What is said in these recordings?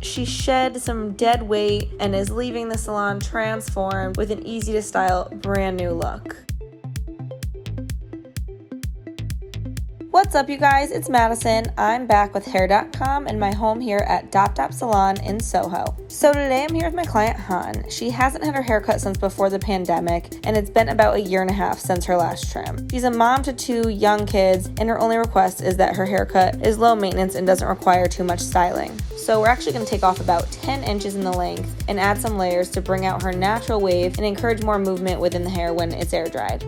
She shed some dead weight and is leaving the salon transformed with an easy to style brand new look. What's up, you guys? It's Madison. I'm back with Hair.com and my home here at Dop Dop Salon in Soho. So today I'm here with my client Han. She hasn't had her haircut since before the pandemic, and it's been about a year and a half since her last trim. She's a mom to 2 young kids, and her only request is that her haircut is low maintenance and doesn't require too much styling. So we're actually going to take off about 10 inches in the length and add some layers to bring out her natural wave and encourage more movement within the hair when it's air dried.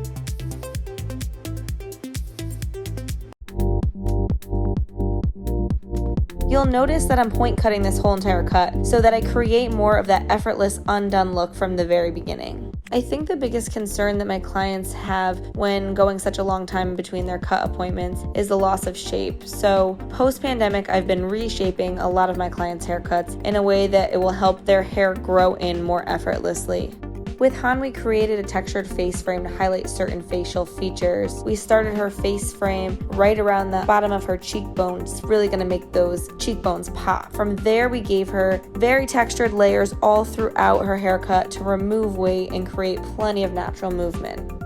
You'll notice that I'm point cutting this whole entire cut so that I create more of that effortless undone look from the very beginning. I think the biggest concern that my clients have when going such a long time between their cut appointments is the loss of shape. So post-pandemic, I've been reshaping a lot of my clients' haircuts in a way that it will help their hair grow in more effortlessly. With Han, we created a textured face frame to highlight certain facial features. We started her face frame right around the bottom of her cheekbones, really going to make those cheekbones pop. From there, we gave her very textured layers all throughout her haircut to remove weight and create plenty of natural movement.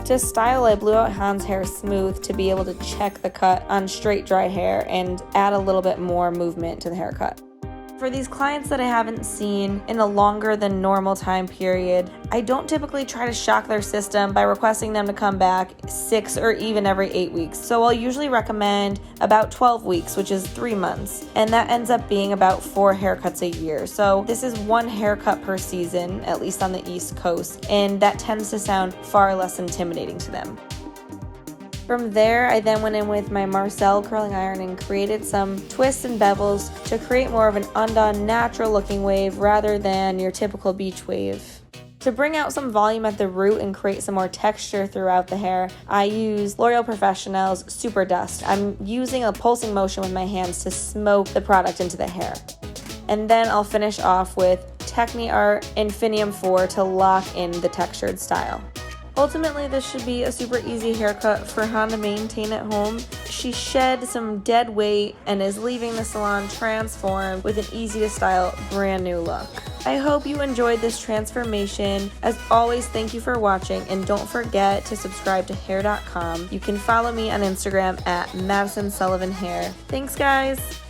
To style, I blew out Han's hair smooth to be able to check the cut on straight dry hair and add a little bit more movement to the haircut. For these clients that I haven't seen in a longer than normal time period, I don't typically try to shock their system by requesting them to come back 6 or even every 8 weeks. So I'll usually recommend about 12 weeks, which is 3 months, and that ends up being about 4 haircuts a year. So this is 1 haircut per season, at least on the East Coast, and that tends to sound far less intimidating to them. From there, I then went in with my Marcel curling iron and created some twists and bevels to create more of an undone, natural looking wave rather than your typical beach wave. To bring out some volume at the root and create some more texture throughout the hair, I use L'Oreal Professional's Super Dust. I'm using a pulsing motion with my hands to smoke the product into the hair. And then I'll finish off with TechniArt Infinium 4 to lock in the textured style. Ultimately, this should be a super easy haircut for Han to maintain at home. She shed some dead weight and is leaving the salon transformed with an easy to style brand new look. I hope you enjoyed this transformation. As always, thank you for watching, and don't forget to subscribe to Hair.com. You can follow me on Instagram at Madison Sullivan Hair. Thanks, guys!